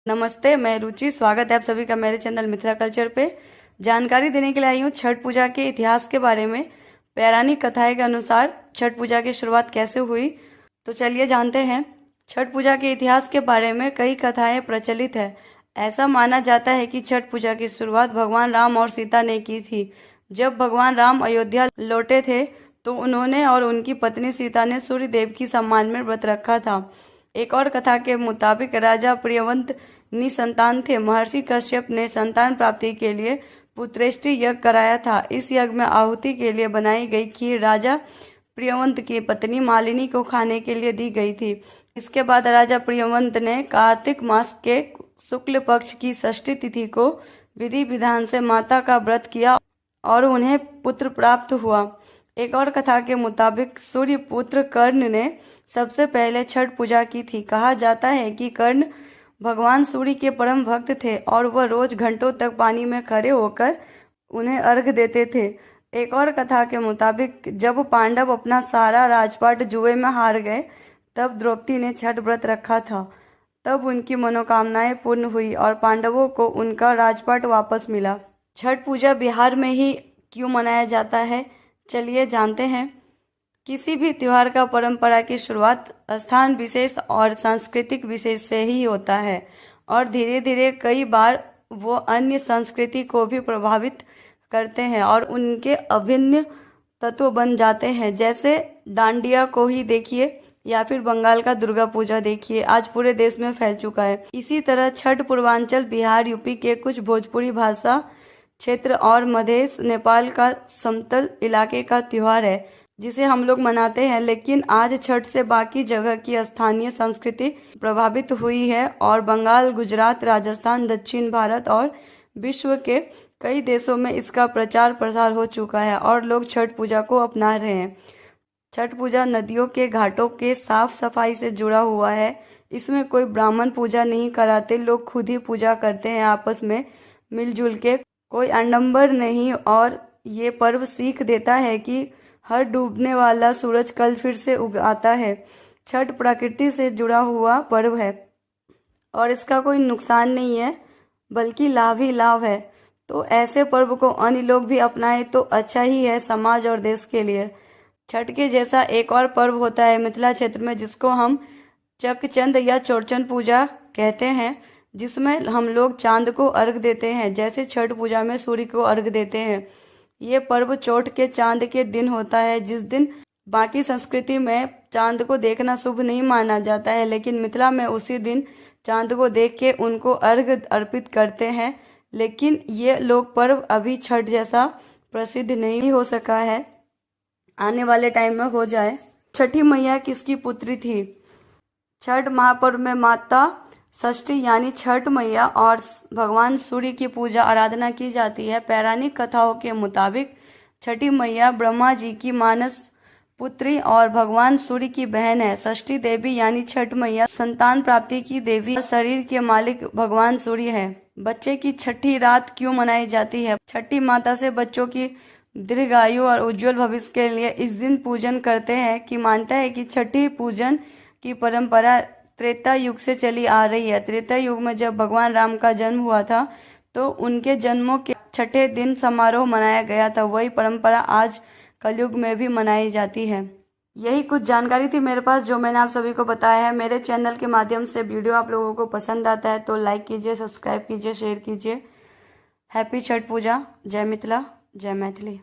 नमस्ते, मैं रुचि। स्वागत है आप सभी का मेरे चैनल मिथिला कल्चर पे। जानकारी देने के लिए आई हूँ छठ पूजा के इतिहास के बारे में। पौराणिक कथाएं के अनुसार छठ पूजा की शुरुआत कैसे हुई, तो चलिए जानते हैं। छठ पूजा के इतिहास के बारे में कई कथाएं प्रचलित है। ऐसा माना जाता है कि छठ पूजा की शुरुआत भगवान राम और सीता ने की थी। जब भगवान राम अयोध्या लौटे थे तो उन्होंने और उनकी पत्नी सीता ने सूर्य देव की सम्मान में व्रत रखा था। एक और कथा के मुताबिक राजा प्रियव्रत निसंतान थे। महर्षि कश्यप ने संतान प्राप्ति के लिए पुत्रेष्टि यज्ञ कराया था। इस यज्ञ में आहुति के लिए बनाई गई खीर राजा प्रियव्रत की पत्नी मालिनी को खाने के लिए दी गई थी। इसके बाद राजा प्रियव्रत ने कार्तिक मास के शुक्ल पक्ष की षष्ठी तिथि को विधि विधान से माता का व्रत किया और उन्हें पुत्र प्राप्त हुआ। एक और कथा के मुताबिक सूर्य पुत्र कर्ण ने सबसे पहले छठ पूजा की थी। कहा जाता है कि कर्ण भगवान सूर्य के परम भक्त थे और वह रोज घंटों तक पानी में खड़े होकर उन्हें अर्घ देते थे। एक और कथा के मुताबिक जब पांडव अपना सारा राजपाट जुए में हार गए तब द्रौपदी ने छठ व्रत रखा था। तब उनकी मनोकामनाएं पूर्ण हुई और पांडवों को उनका राजपाट वापस मिला। छठ पूजा बिहार में ही क्यों मनाया जाता है, चलिए जानते हैं। किसी भी त्योहार का परंपरा की शुरुआत स्थान विशेष और सांस्कृतिक विशेष से ही होता है और धीरे धीरे कई बार वो अन्य संस्कृति को भी प्रभावित करते हैं और उनके अभिन्न तत्व बन जाते हैं। जैसे डांडिया को ही देखिए या फिर बंगाल का दुर्गा पूजा देखिए, आज पूरे देश में फैल चुका है। इसी तरह छठ पूर्वांचल, बिहार, यूपी के कुछ भोजपुरी भाषा क्षेत्र और मध्य नेपाल का समतल इलाके का त्योहार है जिसे हम लोग मनाते हैं। लेकिन आज छठ से बाकी जगह की स्थानीय संस्कृति प्रभावित हुई है और बंगाल, गुजरात, राजस्थान, दक्षिण भारत और विश्व के कई देशों में इसका प्रचार प्रसार हो चुका है और लोग छठ पूजा को अपना रहे हैं। छठ पूजा नदियों के घाटों के साफ सफाई से जुड़ा हुआ है। इसमें कोई ब्राह्मण पूजा नहीं कराते, लोग खुद ही पूजा करते हैं आपस में मिलजुल के, कोई आडंबर नहीं। और ये पर्व सीख देता है कि हर डूबने वाला सूरज कल फिर से उग आता है। छठ प्रकृति से जुड़ा हुआ पर्व है और इसका कोई नुकसान नहीं है बल्कि लाभ ही लाभ है। तो ऐसे पर्व को अन्य लोग भी अपनाए तो अच्छा ही है समाज और देश के लिए। छठ के जैसा एक और पर्व होता है मिथिला क्षेत्र में जिसको हम चकचंद या चौरचन पूजा कहते हैं, जिसमें हम लोग चांद को अर्घ देते हैं जैसे छठ पूजा में सूर्य को अर्घ देते हैं। ये पर्व चौथ के चांद के दिन होता है जिस दिन बाकी संस्कृति में चांद को देखना शुभ नहीं माना जाता है, लेकिन मिथिला में उसी दिन चांद को देख के उनको अर्घ अर्पित करते हैं। लेकिन ये लोग पर्व अभी छठ जैसा प्रसिद्ध नहीं हो सका है, आने वाले टाइम में हो जाए। छठी मैया किसकी पुत्री थी? छठ महापर्व में माता षष्ठी यानी छठ मैया और भगवान सूर्य की पूजा आराधना की जाती है। पौराणिक कथाओं के मुताबिक छठी मैया ब्रह्मा जी की मानस पुत्री और भगवान सूर्य की बहन है। षष्ठी देवी यानी छठ मैया संतान प्राप्ति की देवी और शरीर के मालिक भगवान सूर्य है। बच्चे की छठी रात क्यों मनाई जाती है? छठी माता से बच्चों की दीर्घायु और उज्जवल भविष्य के लिए इस दिन पूजन करते हैं कि मानता है कि छठी पूजन की परंपरा त्रेता युग से चली आ रही है। त्रेता युग में जब भगवान राम का जन्म हुआ था तो उनके जन्मों के छठे दिन समारोह मनाया गया था। वही परंपरा आज कलयुग में भी मनाई जाती है। यही कुछ जानकारी थी मेरे पास जो मैंने आप सभी को बताया है। मेरे चैनल के माध्यम से वीडियो आप लोगों को पसंद आता है तो लाइक कीजिए, सब्सक्राइब कीजिए, शेयर कीजिए। हैप्पी छठ पूजा। जय मिथिला, जय मैथिली।